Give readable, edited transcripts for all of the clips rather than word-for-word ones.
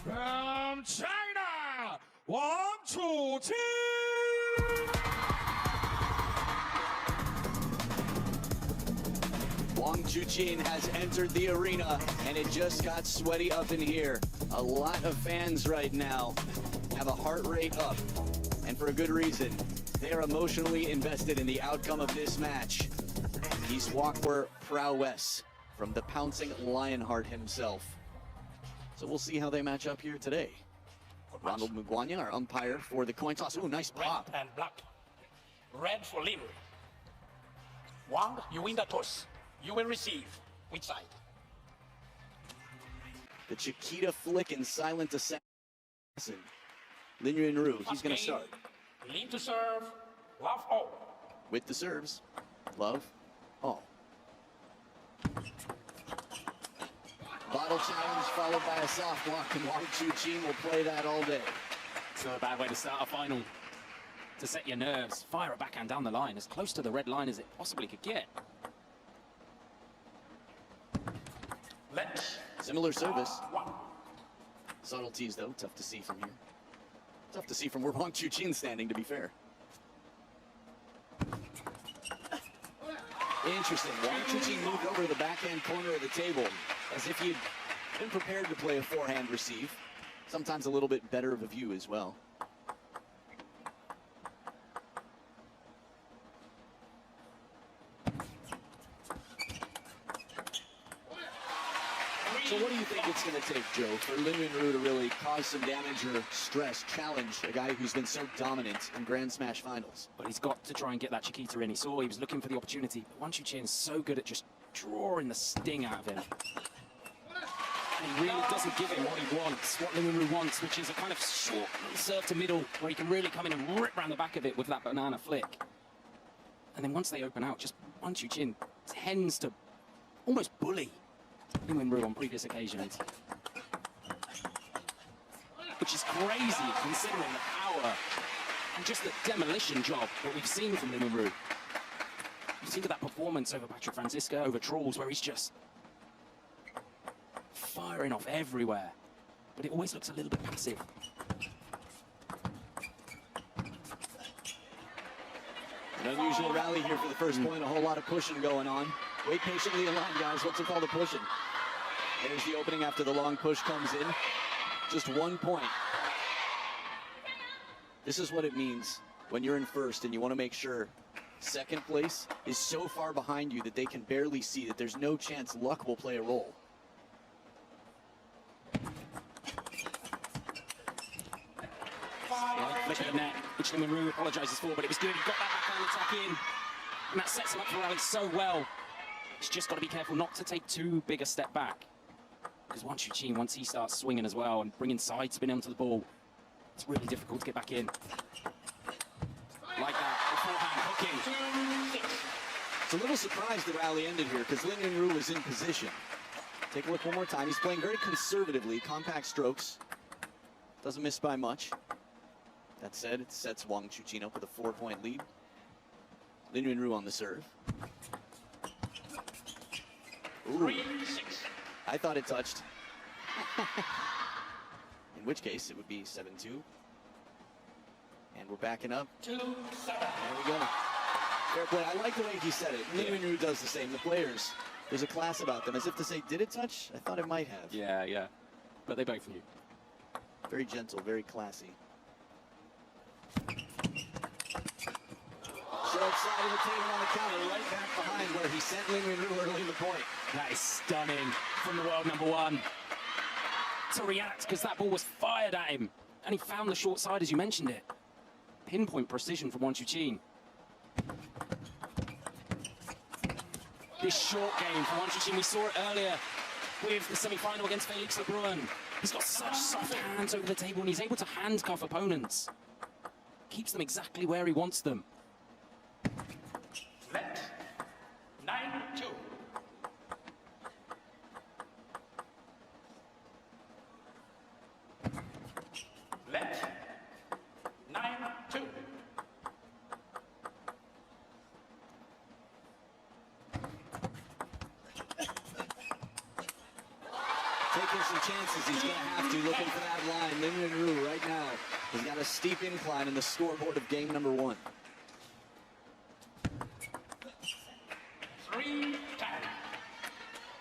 From China, Chuqin. Chuqin has entered the arena, and it just got sweaty up in here. A lot of fans right now have a heart rate up, and for a good reason. They are emotionally invested in the outcome of this match. He's walked for prowess from the pouncing Lionheart himself. So we'll see how they match up here today. Ronald Mugwanya, our umpire for the coin toss. Ooh, nice pop. Red and black. Red for LIN. Wang, you win the toss. You will receive. Which side? The Chiquita flick and silent assassin. Lin Yunru, he's going to start. LIN to serve. Love all. With the serves. Love all. Bottle challenge followed by a soft block, and Chuqin will play that all day. It's not a bad way to start a final. To set your nerves, fire a backhand down the line, as close to the red line as it possibly could get. Similar service. Subtleties, though, tough to see from here. Tough to see from where Chuqin's standing, to be fair. Interesting. Chuqin moved over to the backhand corner of the table as if he'd been prepared to play a forehand receive. Sometimes a little bit better of a view as well. So what do you think it's going to take, Joe, for Lin Yunru to really cause some damage or stress, challenge a guy who's been so dominant in Grand Smash finals? But he's got to try and get that Chiquita in. He saw he was looking for the opportunity. But Chuqin's so good at just drawing the sting out of him. And he really doesn't give him what he wants, what Lin Yunru wants, which is a kind of short serve to middle where he can really come in and rip around the back of it with that banana flick. And then once they open out, just Chuqin tends to almost bully Lin Yunru on previous occasions. Which is crazy considering the power and just the demolition job that we've seen from Lin Yunru. You think of that performance over Patrick Francisco, over Trolls, where he's just firing off everywhere. But it always looks a little bit passive. An unusual rally here for the first point, a whole lot of pushing going on. Wait patiently in line, guys. What's it called, the pushing? There's the opening after the long push comes in. Just 1 point. This is what it means when you're in first and you want to make sure second place is so far behind you that they can barely see, that there's no chance luck will play a role. Flick of the net, which Lin Yunru apologises for, but it was good. He got that backhand attack in, and that sets him up for rally so well. He's just got to be careful not to take too big a step back, because Chuqin, once he starts swinging as well and bringing side spin onto the ball, it's really difficult to get back in. Like that, the forehand hooking. It's a little surprised the rally ended here because Lin Yunru was in position. Take a look one more time. He's playing very conservatively, compact strokes. Doesn't miss by much. That said, it sets Chuqin up with a 4-point lead. Lin Yunru on the serve. Ooh. I thought it touched. In which case, it would be 7-2. And we're backing up. 2-7. There we go. Fair play. I like the way he said it. Lin Yunru does the same. The players, there's a class about them, as if to say, did it touch? I thought it might have. Yeah. But they both knew. Very gentle, very classy. Short side of the table on the counter, right back behind where he sent Lin Yunru early in the point. That is stunning from the world number one to react, because that ball was fired at him and he found the short side as you mentioned it. Pinpoint precision from Chuqin. This short game for Chuqin, we saw it earlier with the semi-final against Felix Lebrun. He's got such soft hands over the table and he's able to handcuff opponents. Keeps them exactly where he wants them. Let 9-2. Let 9-2. taking some chances. He's going to have to, looking for that line. Lin Ru right now has got a steep incline in the scoreboard of game number 1. 3-10.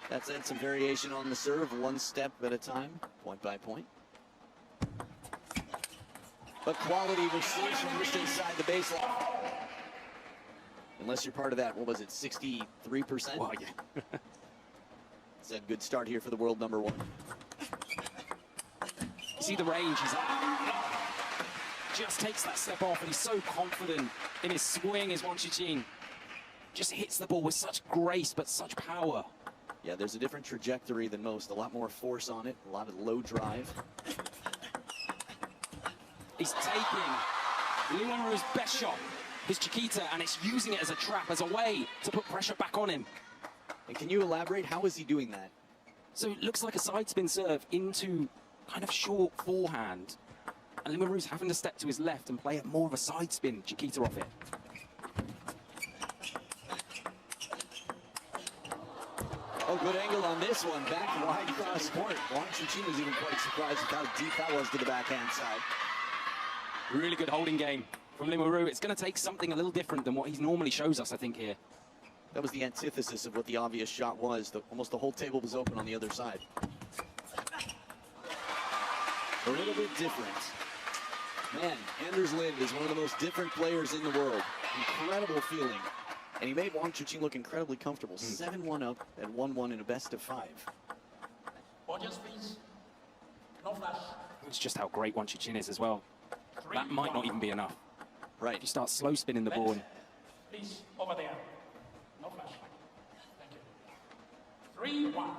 That's had some variation on the serve, one step at a time, point by point. But quality receives from just inside the baseline. Unless you're part of that, what was it, 63%? Well, yeah. It's a good start here for the world number 1. You see the range, he's just takes that step off, and he's so confident in his swing, his Chuqin. Just hits the ball with such grace, but such power. Yeah, there's a different trajectory than most. A lot more force on it, a lot of low drive. He's taking Lin Ru's best shot, his Chiquita, and it's using it as a trap, as a way to put pressure back on him. And can you elaborate? How is he doing that? So it looks like a side spin serve into kind of short forehand. And Lin Ru's having to step to his left and play it more of a side spin Chiquita off it. Oh, good angle on this one. Back wide cross court. Chuqin was even quite surprised with how deep that was to the backhand side. Really good holding game from Lin Ru. It's going to take something a little different than what he normally shows us, I think, here. That was the antithesis of what the obvious shot was. Almost the whole table was open on the other side. A little bit different. Man, Anders Lind is one of the most different players in the world. Incredible feeling. And he made Chuqin look incredibly comfortable. 7-1 up at 1-1 in a best of 5. Audience, please. No flash. It's just how great Chuqin is as well. That might not even be enough. Right. If you start slow spinning the ball. Please, over there. No flash. Thank you. 3-1.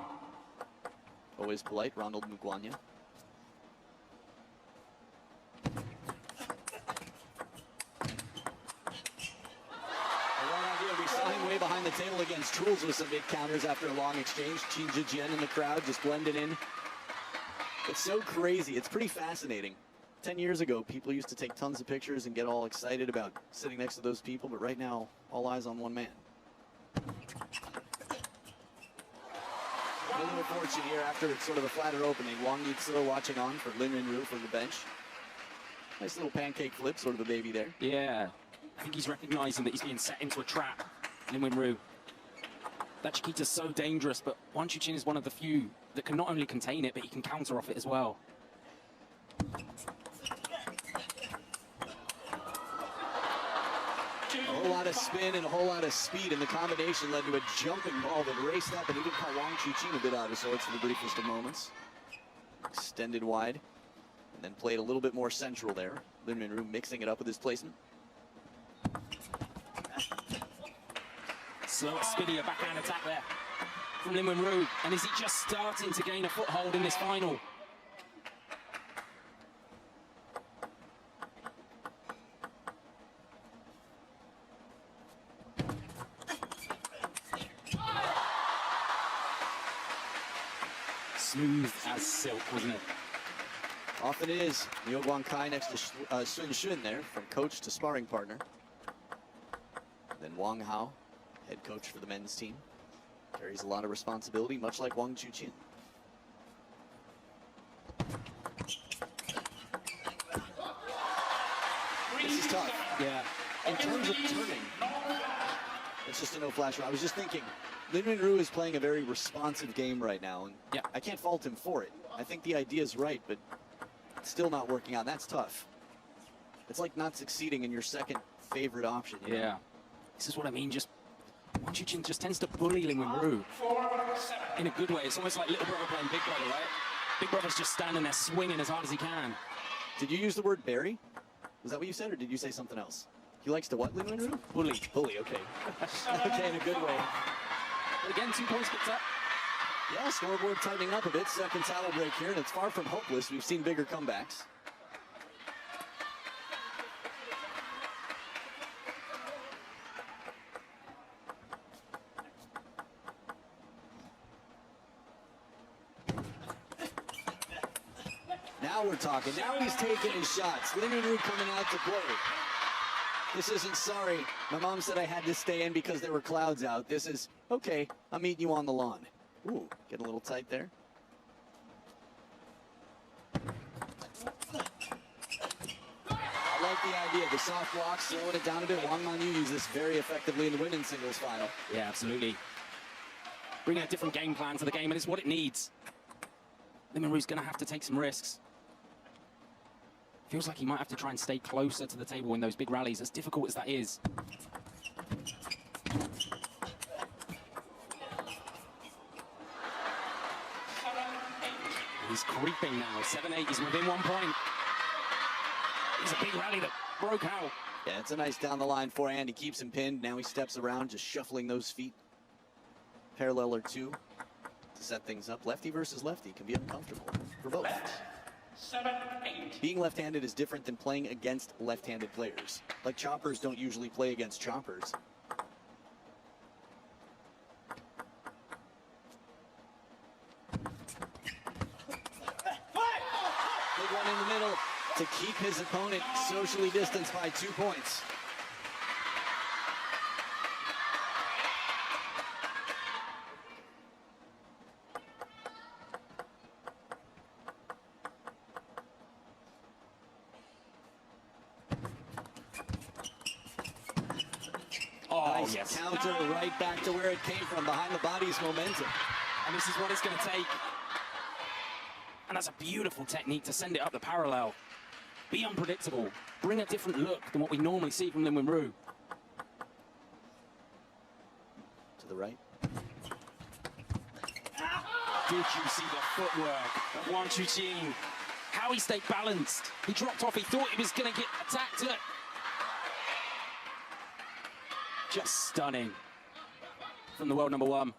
Always polite, Ronald Mugwanya. We saw him way behind the table against Truls with some big counters after a long exchange. Qin Zhijian in the crowd just blended in. It's so crazy. It's pretty fascinating. 10 years ago, people used to take tons of pictures and get all excited about sitting next to those people, but right now, all eyes on one man. A little fortune here after sort of a flatter opening. Wang Yitsu watching on for Lin Ru from the bench. Nice little pancake flip, sort of a baby there. Yeah. I think he's recognizing that he's being set into a trap, Lin Ru. That Chiquita's so dangerous, but Chuqin is one of the few that can not only contain it, but he can counter off it as well. A whole lot of spin and a whole lot of speed, and the combination led to a jumping ball that raced up and even caught Chuqin a bit out of sorts for the briefest of moments. Extended wide, and then played a little bit more central there. Lin Ru mixing it up with his placement. Slow, spinnier backhand attack there from Lin Ru. And is he just starting to gain a foothold in this final? Smooth as silk, wasn't it? Off it is. Liu Guangkai next to Sun Xun there, from coach to sparring partner. Then Wang Hao, head coach for the men's team. Carries a lot of responsibility, much like Chuqin. This is tough. Yeah. In terms of turning, it's just a no flash. I was just thinking, Lin Ru is playing a very responsive game right now, and Yeah. I can't fault him for it. I think the idea is right, but it's still not working out. That's tough. It's like not succeeding in your second favorite option. You know? Yeah. This is what I mean. Just Chuqin just tends to bully Lin Ru in a good way. It's almost like little brother playing big brother, right? Big brother's just standing there swinging as hard as he can. Did you use the word bury? Was that what you said, or did you say something else? He likes to what, Lin Ru? Bully. Bully, okay. Okay, in a good way. But again, 2 points picked up. Yeah, scoreboard tightening up a bit. Second towel break here, and it's far from hopeless. We've seen bigger comebacks. Now we're talking. Now he's taking his shots. Lin Ru coming out to play. This isn't sorry. My mom said I had to stay in because there were clouds out. This is, okay, I'm meeting you on the lawn. Ooh, getting a little tight there. the idea. The soft block, slowing it down a bit. Wang Manyu used this very effectively in the women's singles final. Yeah, absolutely. Bringing a different game plan to the game, and it's what it needs. Lin Minru's going to have to take some risks. Feels like he might have to try and stay closer to the table in those big rallies, as difficult as that is. He's creeping now. 7-8, he's within 1 point. It's a big rally that broke out. Yeah, it's a nice down the line forehand. He keeps him pinned. Now he steps around, just shuffling those feet. Parallel or two to set things up. Lefty versus lefty can be uncomfortable for both. 7-8. Being left-handed is different than playing against left-handed players. Like choppers don't usually play against choppers. Big one in the middle to keep his opponent socially distanced by 2 points. Oh, Nice yes. counter right back to where it came from, behind the body's momentum. And this is what it's going to take. And that's a beautiful technique to send it up the parallel. Be unpredictable. Bring a different look than what we normally see from Lin Minru. To the right. Did you see the footwork of Wang Chuqin? How he stayed balanced. He dropped off. He thought he was going to get attacked. Just stunning from the world number one.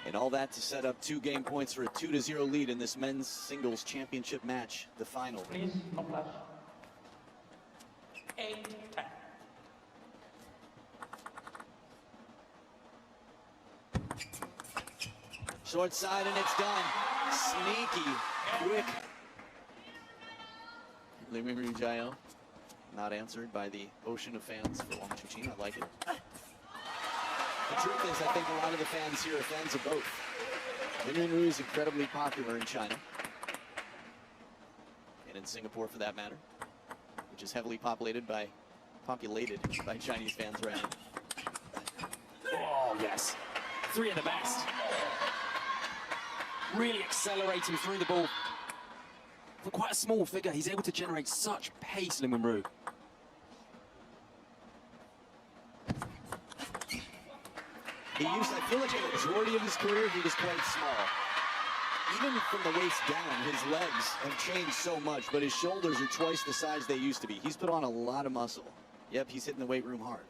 And all that to set up 2 game points for a 2-0 lead in this men's singles championship match, the final. Please, no flash. 8-10. Short side and it's done. Sneaky, quick. Lin Minru Jayo, not answered by the ocean of fans for Wang Chuqin. I like it. The truth is, I think a lot of the fans here are fans of both. Lin Minru is incredibly popular in China, and in Singapore for that matter, which is heavily populated by Chinese fans right now. Oh, yes. 3 of the best. Really accelerating through the ball. For quite a small figure, he's able to generate such pace, Lin Minru. I feel like the majority of his career, he was quite small. Even from the waist down, his legs have changed so much, but his shoulders are twice the size they used to be. He's put on a lot of muscle. Yep, he's hitting the weight room hard.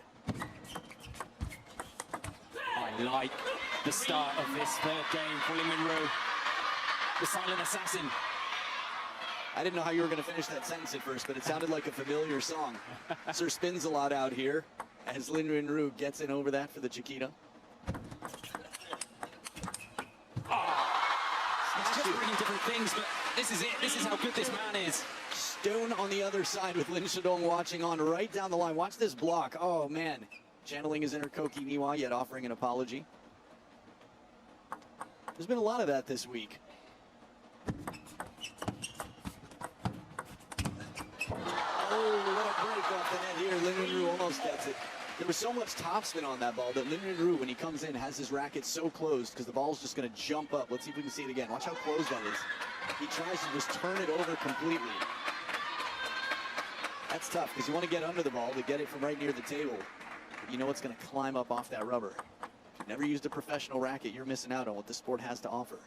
I like the start of this third game for Lin Minru. The silent assassin. I didn't know how you were going to finish that sentence at first, but it sounded like a familiar song. Sir spins a lot out here as Lin Minru gets in over that for the Chiquita. It's just bringing different things, but this is it. This is how good this man is. Stone on the other side with Lin Shidong watching on right down the line. Watch this block. Oh, man. Channeling his inner Koki Niwa, yet offering an apology. There's been a lot of that this week. Oh, what a break off the net here. Lin Minru almost gets it. There was so much topspin on that ball that Lin Minru, when he comes in, has his racket so closed because the ball's just going to jump up. Let's see if we can see it again. Watch how close that is. He tries to just turn it over completely. That's tough because you want to get under the ball to get it from right near the table. But you know it's going to climb up off that rubber. If you've never used a professional racket, you're missing out on what this sport has to offer.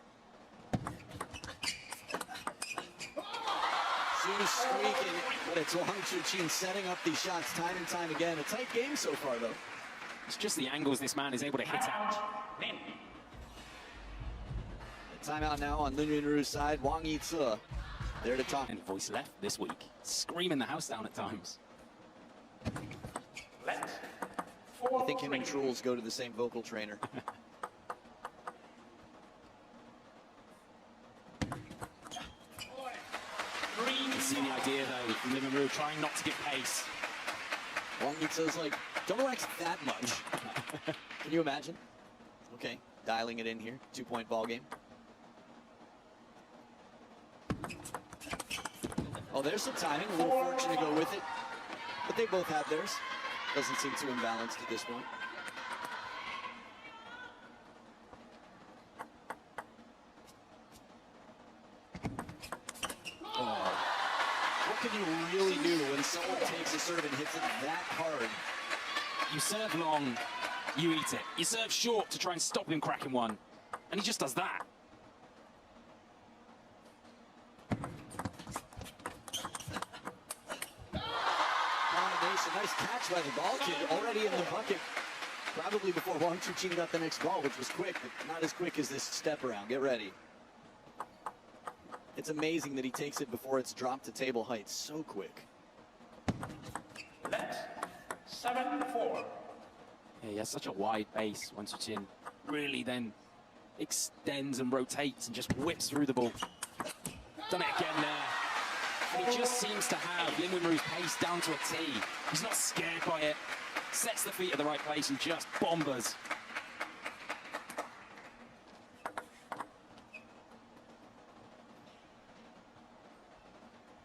Soon squeaking, but it's Wang Chuqin setting up these shots time and time again. A tight game so far, though. It's just the angles this man is able to hit at. Lin. The timeout now on Lin Minru's side. Wang Yitze there to talk. And voice left this week, screaming the house down at times. Left. I think him and Truls go to the same vocal trainer. You see the idea though, from Lin Minru trying not to give pace. Wang Yitze's like, don't relax that much. Can you imagine? Okay, dialing it in here. 2-point ball game. Oh, there's some timing. A little fortune to go with it. But they both have theirs. Doesn't seem too imbalanced at this point. Oh. What can you really do when someone takes a serve and hits it that hard? You serve long, you eat it. You serve short to try and stop him cracking one. And he just does that. Nice catch by the ball kid, already in the bucket. Probably before Wang Chuqin got the next ball, which was quick, but not as quick as this step around. Get ready. It's amazing that he takes it before it's dropped to table height so quick. Let's 7-4. Yeah, he has such a wide base. Wang Chuqin really then extends and rotates and just whips through the ball. Done it again there. And he just seems to have Lin Wenru's pace down to a T. He's not scared by it. Sets the feet at the right place and just bombers.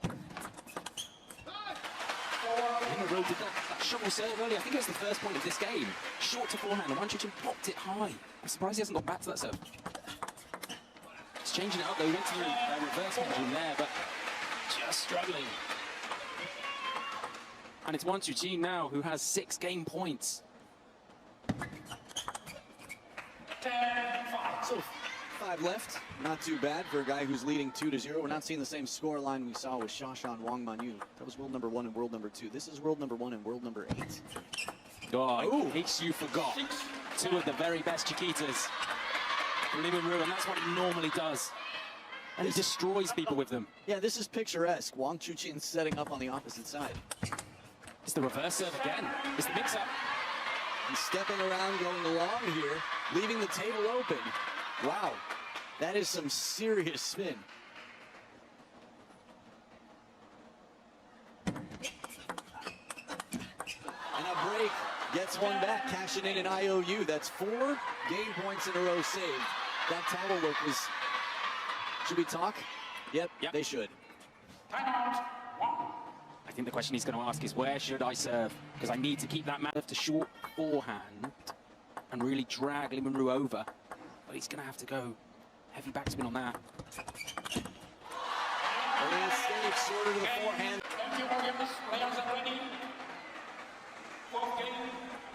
Lin Wenru did that shovel serve earlier. I think it was the first point of this game. Short to forehand, and Wang Chuqin popped it high. I'm surprised he hasn't got back to that serve. He's changing it up though. He went to the reverse pendulum there, but just struggling. And it's Wang Chuqin now who has 6 game points. 10-5. So 5 left. Not too bad for a guy who's leading 2-0. We're not seeing the same score line we saw with Shashan Wang Manyu. That was world number 1 and world number 2. This is world number 1 and world number 8. Oh, in case you forgot. 2 of the very best Chiquitas. Lin Wenru, and that's what he normally does. And he destroys people with them. Yeah, this is picturesque. Wang Chuqin setting up on the opposite side. It's the reverse serve again. It's the mix-up. He's stepping around, going along here, leaving the table open. Wow, that is some serious spin. And a break, gets one back, cashing in an IOU. That's 4 game points in a row saved. That towel look was... Should we talk? Yep, they should. Timeout. 1. I think the question he's going to ask is, where should I serve? Because I need to keep that man to short forehand and really drag Lin Wenru over. But he's going to have to go heavy backspin on that. Early escape, shorter to the forehand. Thank you, Williams. Players are ready. 4th game.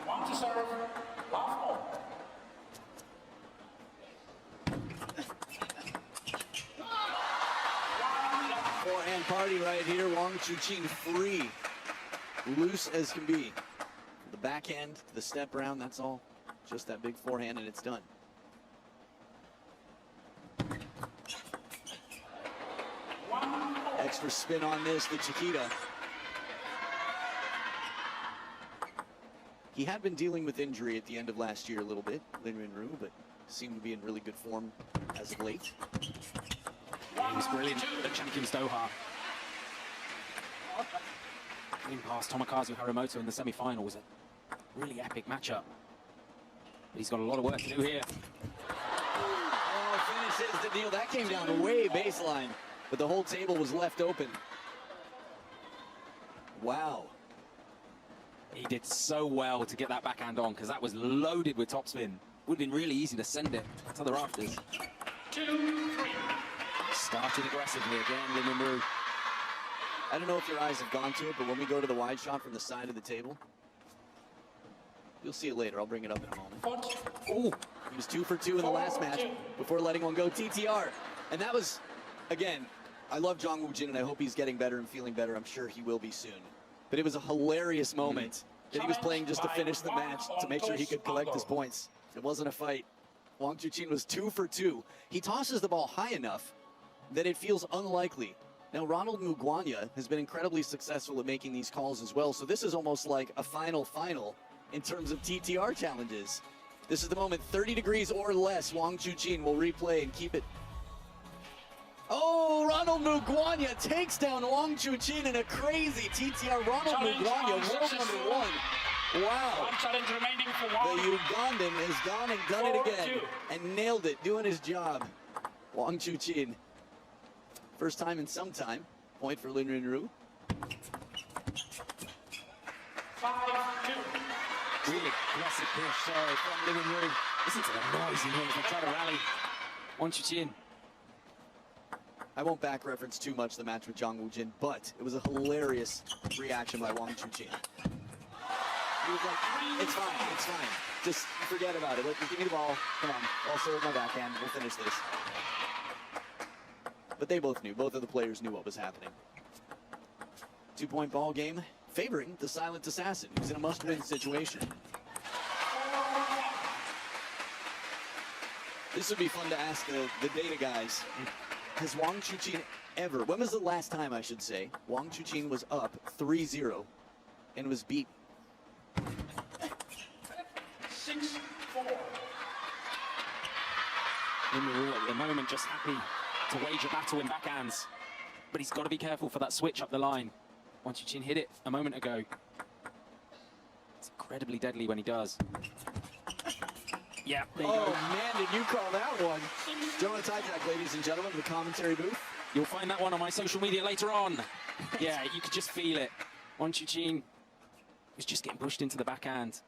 1 to serve. Last ball. Forehand party right here. Wang Chuqin free. Loose as can be. The backhand, the step around, that's all. Just that big forehand and it's done. Extra spin on this, the Chiquita. He had been dealing with injury at the end of last year a little bit, Lin Wenru, but seemed to be in really good form as of late. He was brilliant at Champions Doha. Getting past Tomokazu Haramoto in the semi-final was a really epic matchup. But he's got a lot of work to do here. Oh, finishes the deal. That came down way baseline, but the whole table was left open. Wow. He did so well to get that backhand on, because that was loaded with topspin. Would have been really easy to send it to the rafters. 2-3. Started aggressively again, Lin Wenru. I don't know if your eyes have gone to it, but when we go to the wide shot from the side of the table, you'll see it later. I'll bring it up in a moment. Ooh. He was 2 for 2 in the last match before letting one go TTR. And that was, again, I love Jong Woo-jin and I hope he's getting better and feeling better. I'm sure he will be soon. But it was a hilarious moment that he was playing just to finish the match, to make sure he could collect his points. It wasn't a fight. Wang Chuqin was 2 for 2. He tosses the ball high enough that it feels unlikely. Now, Ronald Mugwanya has been incredibly successful at making these calls as well, so this is almost like a final in terms of TTR challenges. This is the moment, 30 degrees or less. Wang Chuqin will replay and keep it. Oh, Ronald Mugwanya takes down Wang Chuqin in a crazy TTR. Ronald Mugwanya, world number 1. Wow. One challenge remaining for Wang. The Ugandan has gone and done it again and nailed it, doing his job. Wang Chuqin. First time in some time. point for Lin Rinru. 5-2. Really aggressive push, sorry, from Lin Rinru. Listen to the noise in here as they try to rally. Wang Chuqin. I won't back reference too much the match with Zhang Wujin, but it was a hilarious reaction by Wang Chuqin. He was like, it's fine. Just forget about it. Give me the ball. Come on. I'll serve my backhand. We'll finish this. But they both knew. Both of the players knew what was happening. 2-point ball game favoring the silent assassin, who's in a must-win situation. This would be fun to ask the data guys. Has Wang Chuqin ever, when was the last time, I should say, Wang Chuqin was up 3-0 and was beat? 6-4. Lin Rinru at the moment just happy to wage a battle in backhands. But he's got to be careful for that switch up the line. Wang Chuqin hit it a moment ago. It's incredibly deadly when he does. Yeah, there you go. Man, did you call that one? Jonah Tyjack, ladies and gentlemen, the commentary booth. You'll find that one on my social media later on. Yeah, you could just feel it. Wang Chuqin was just getting pushed into the backhand.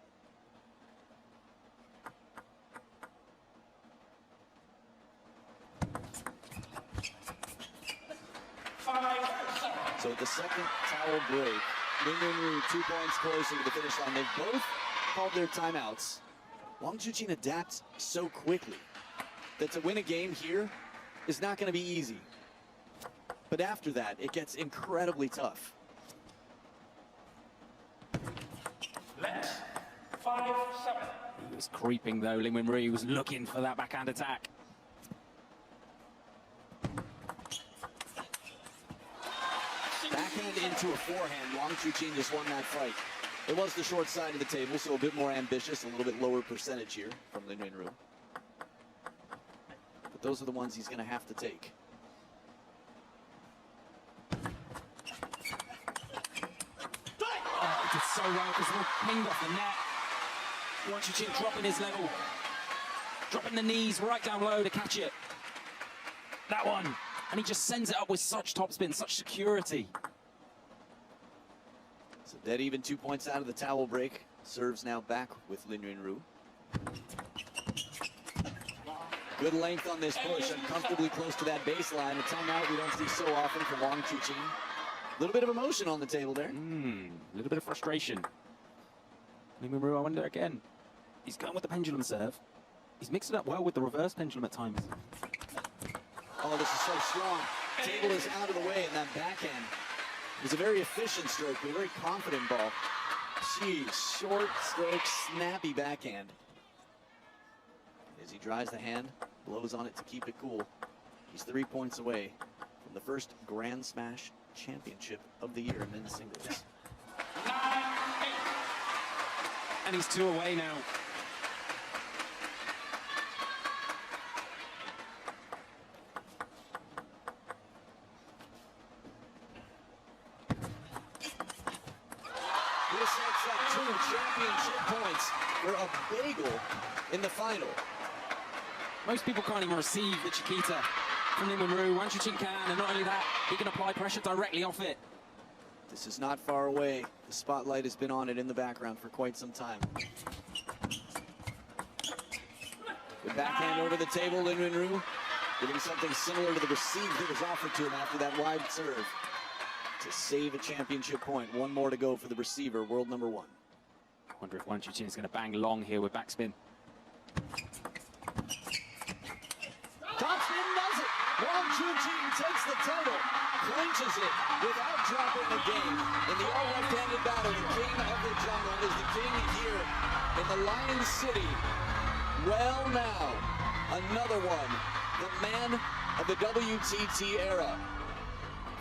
So at the second towel break, Lin Rinru 2 points closer to the finish line. They've both called their timeouts. Wang Chuqin adapts so quickly that to win a game here is not going to be easy. But after that, it gets incredibly tough. Let's 5-7. He was creeping though, Lin Rinru. He was looking for that backhand attack. Backhand into a forehand. Wang Chuqin just won that fight. It was the short side of the table, so a bit more ambitious, a little bit lower percentage here from Lin Rinru. But those are the ones he's going to have to take. Oh, he did so well because it all pinged off the net. Wang Chuqin dropping his level. Dropping the knees right down low to catch it. That one. And he just sends it up with such topspin, such security. So dead even 2 points out of the towel break. Serves now back with Lin Rinru. Good length on this push, uncomfortably close to that baseline. A timeout we don't see so often from Wang Chuqin. A little bit of emotion on the table there. A little bit of frustration. Lin Rinru, I wonder again. He's going with the pendulum serve. He's mixed it up well with the reverse pendulum at times. Oh, this is so strong. Table is out of the way, and that backhand was a very efficient stroke, but a very confident ball. Jeez, short stroke, snappy backhand. As he dries the hand, blows on it to keep it cool. He's 3 points away from the first Grand Smash Championship of the year in men's singles. 9-8. And he's 2 away now. This sets up 2 championship points for a bagel in the final. Most people can't even receive the Chiquita from Lin Rinru. Wang Chuqin can, and not only that, he can apply pressure directly off it. This is not far away. The spotlight has been on it in the background for quite some time. Good backhand over the table, Lin Rinru giving something similar to the receive that was offered to him after that wide serve to save a championship point. One more to go for the receiver, world number 1. I wonder if Wang Chuqin is going to bang long here with backspin. Topspin does it. Wang Chuqin takes the title, clinches it without dropping the game. In the all left-handed battle, the king of the jungle is the king here in the Lion City. Well now, another one. The man of the WTT era.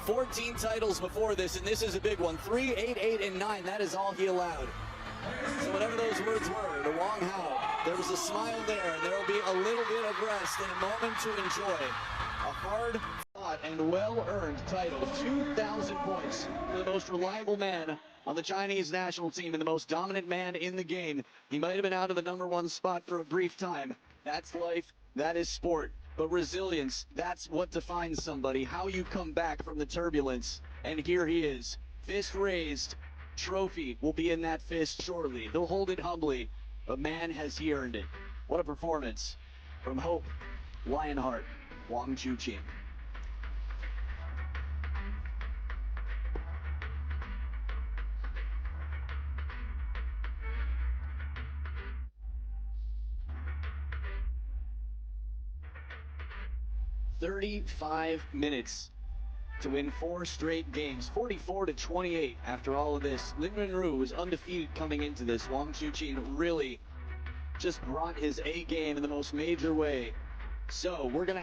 14 titles before this, and this is a big one. 3, 8, 8, and 9. That is all he allowed. So whatever those words were to Wang Hao, there was a smile there, and there will be a little bit of rest and a moment to enjoy. A hard-fought and well-earned title. 2,000 points for the most reliable man on the Chinese national team and the most dominant man in the game. He might have been out of the #1 spot for a brief time. That's life. That is sport. But resilience, that's what defines somebody, how you come back from the turbulence. And here he is, fist raised. Trophy will be in that fist shortly. He'll hold it humbly, but man, has he earned it. What a performance from Hope Lionheart, Wang Chuqin. "35 minutes to win 4 straight games, 44-28 after all of this. Lin Minru was undefeated coming into this. Wang Chuqin really just brought his A game in the most major way. So we're gonna